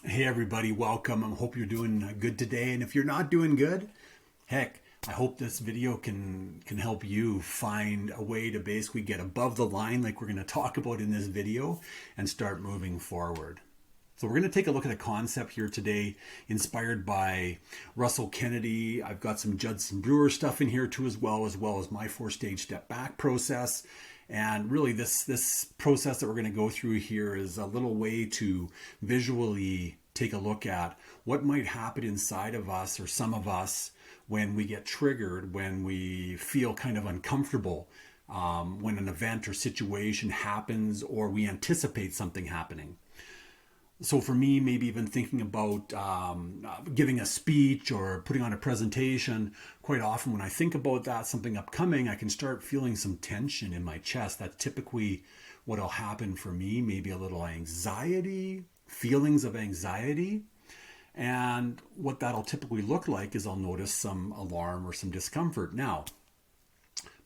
Hey everybody, welcome. I hope you're doing good today. And if you're not doing good, heck, I hope this video can help you find a way to basically get above the line like we're going to talk about in this video and start moving forward. So we're going to take a look at a concept here today inspired by Russell Kennedy. I've got some Judson Brewer stuff in here too as well as my four-stage step back process. And really this process that we're going to go through here is a little way to visually take a look at what might happen inside of us or some of us when we get triggered, when we feel kind of uncomfortable, when an event or situation happens or we anticipate something happening. So for me, maybe even thinking about giving a speech or putting on a presentation, quite often when I think about that, something upcoming, I can start feeling some tension in my chest. That's typically what'll happen for me, maybe a little anxiety, feelings of anxiety. And what that'll typically look like is I'll notice some alarm or some discomfort. Now,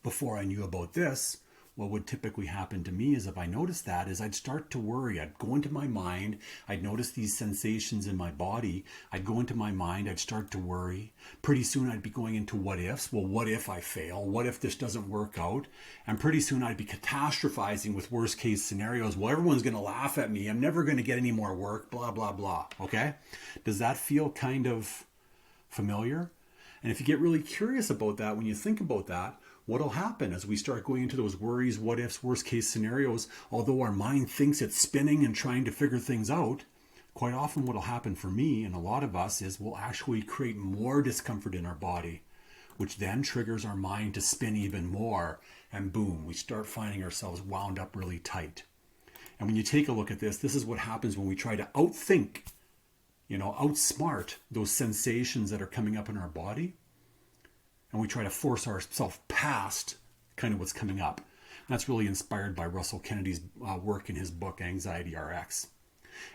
before I knew about this, what would typically happen to me is if I noticed that is I'd start to worry. I'd go into my mind. I'd notice these sensations in my body. I'd go into my mind. I'd start to worry. Pretty soon I'd be going into what ifs. Well, what if I fail? What if this doesn't work out? And pretty soon I'd be catastrophizing with worst case scenarios. Well, everyone's going to laugh at me. I'm never going to get any more work, blah, blah, blah. Okay? Does that feel kind of familiar? And if you get really curious about that, when you think about that, what'll happen as we start going into those worries, what ifs, worst case scenarios, although our mind thinks it's spinning and trying to figure things out, quite often what'll happen for me and a lot of us is we'll actually create more discomfort in our body, which then triggers our mind to spin even more. And boom, we start finding ourselves wound up really tight. And when you take a look at this is what happens when we try to outthink, outsmart those sensations that are coming up in our body. And we try to force ourselves past kind of what's coming up. And that's really inspired by Russell Kennedy's work in his book, Anxiety RX.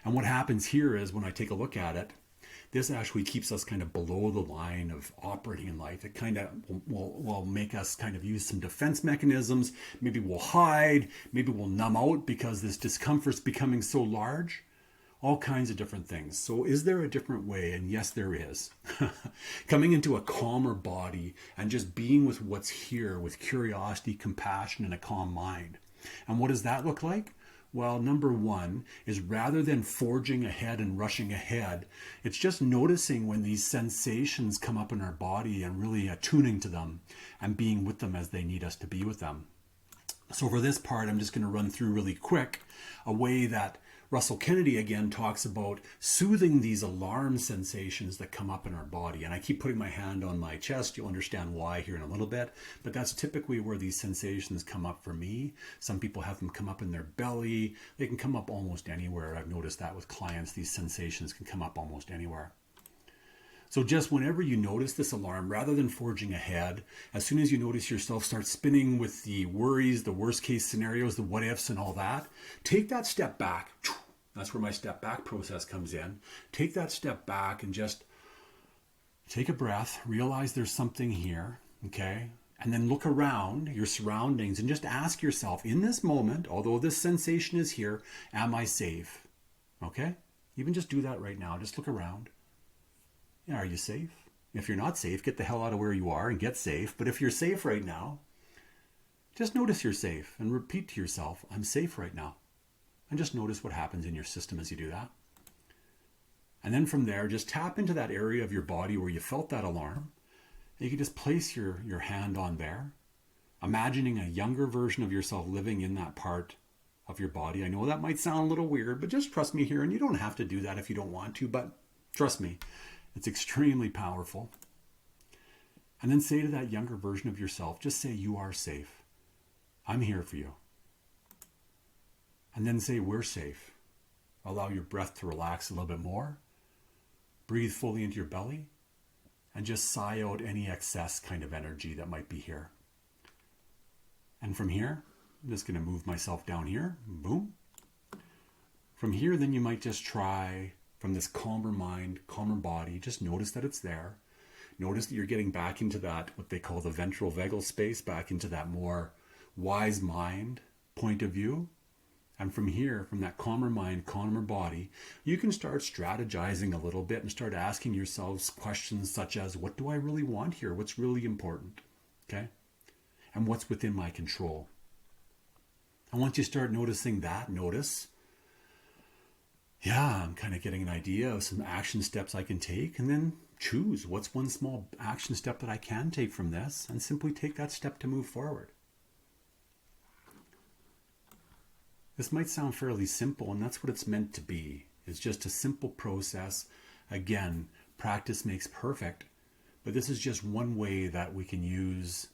And what happens here is when I take a look at it, this actually keeps us kind of below the line of operating in life. It kind of will make us kind of use some defense mechanisms. Maybe we'll hide. Maybe we'll numb out because this discomfort's becoming so large. All kinds of different things. So is there a different way? And yes, there is. Coming into a calmer body and just being with what's here with curiosity, compassion, and a calm mind. And what does that look like? Well, number one is rather than forging ahead and rushing ahead, it's just noticing when these sensations come up in our body and really attuning to them and being with them as they need us to be with them. So for this part, I'm just going to run through really quick a way that Russell Kennedy again talks about soothing these alarm sensations that come up in our body. And I keep putting my hand on my chest. You'll understand why here in a little bit. But that's typically where these sensations come up for me. Some people have them come up in their belly. They can come up almost anywhere. I've noticed that with clients. These sensations can come up almost anywhere. So just whenever you notice this alarm, rather than forging ahead, as soon as you notice yourself start spinning with the worries, the worst case scenarios, the what ifs and all that, take that step back. That's where my step back process comes in. Take that step back and just take a breath, realize there's something here, okay? And then look around your surroundings and just ask yourself, in this moment, although this sensation is here, am I safe? Okay? Even just do that right now. Just look around. Are you safe? If you're not safe, get the hell out of where you are and get safe. But if you're safe right now, just notice you're safe and repeat to yourself, I'm safe right now. And just notice what happens in your system as you do that. And then from there, just tap into that area of your body where you felt that alarm. And you can just place your hand on there, imagining a younger version of yourself living in that part of your body. I know that might sound a little weird, but just trust me here. And you don't have to do that if you don't want to, but trust me. It's extremely powerful. And then say to that younger version of yourself, just say, you are safe. I'm here for you. And then say, we're safe. Allow your breath to relax a little bit more. Breathe fully into your belly. And just sigh out any excess kind of energy that might be here. And from here, I'm just going to move myself down here. Boom. From here, then you might just try, from this calmer mind, calmer body, just notice that it's there. Notice that you're getting back into that, what they call the ventral vagal space, back into that more wise mind point of view. And from here, from that calmer mind, calmer body, you can start strategizing a little bit and start asking yourselves questions such as, what do I really want here? What's really important? Okay? And what's within my control? And once you start noticing that, yeah, I'm kind of getting an idea of some action steps I can take, and then choose what's one small action step that I can take from this, and simply take that step to move forward. This might sound fairly simple, and that's what it's meant to be. It's just a simple process. Again, practice makes perfect, but this is just one way that we can use,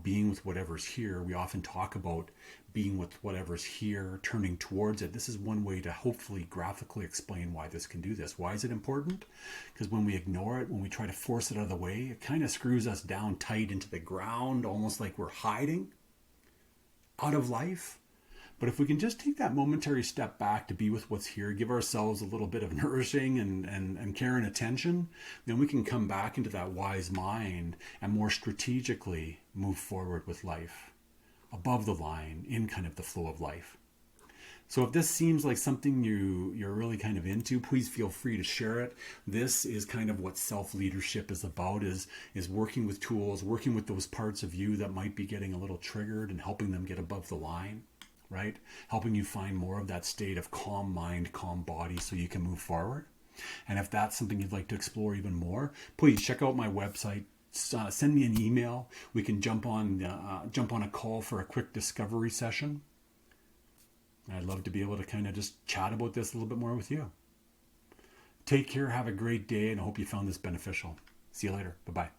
being with whatever's here. We often talk about being with whatever's here, turning towards it. This is one way to hopefully graphically explain why this can do this. Why is it important? Because when we ignore it, when we try to force it out of the way, it kind of screws us down tight into the ground, almost like we're hiding out of life. But if we can just take that momentary step back to be with what's here, give ourselves a little bit of nourishing and care and attention, then we can come back into that wise mind and more strategically move forward with life, above the line, in kind of the flow of life. So if this seems like something you're really kind of into, please feel free to share it. This is kind of what self-leadership is about, is working with tools, working with those parts of you that might be getting a little triggered and helping them get above the line. Right? Helping you find more of that state of calm mind, calm body so you can move forward. And if that's something you'd like to explore even more, please check out my website. Send me an email. We can jump on a call for a quick discovery session. I'd love to be able to kind of just chat about this a little bit more with you. Take care. Have a great day, and I hope you found this beneficial. See you later. Bye-bye.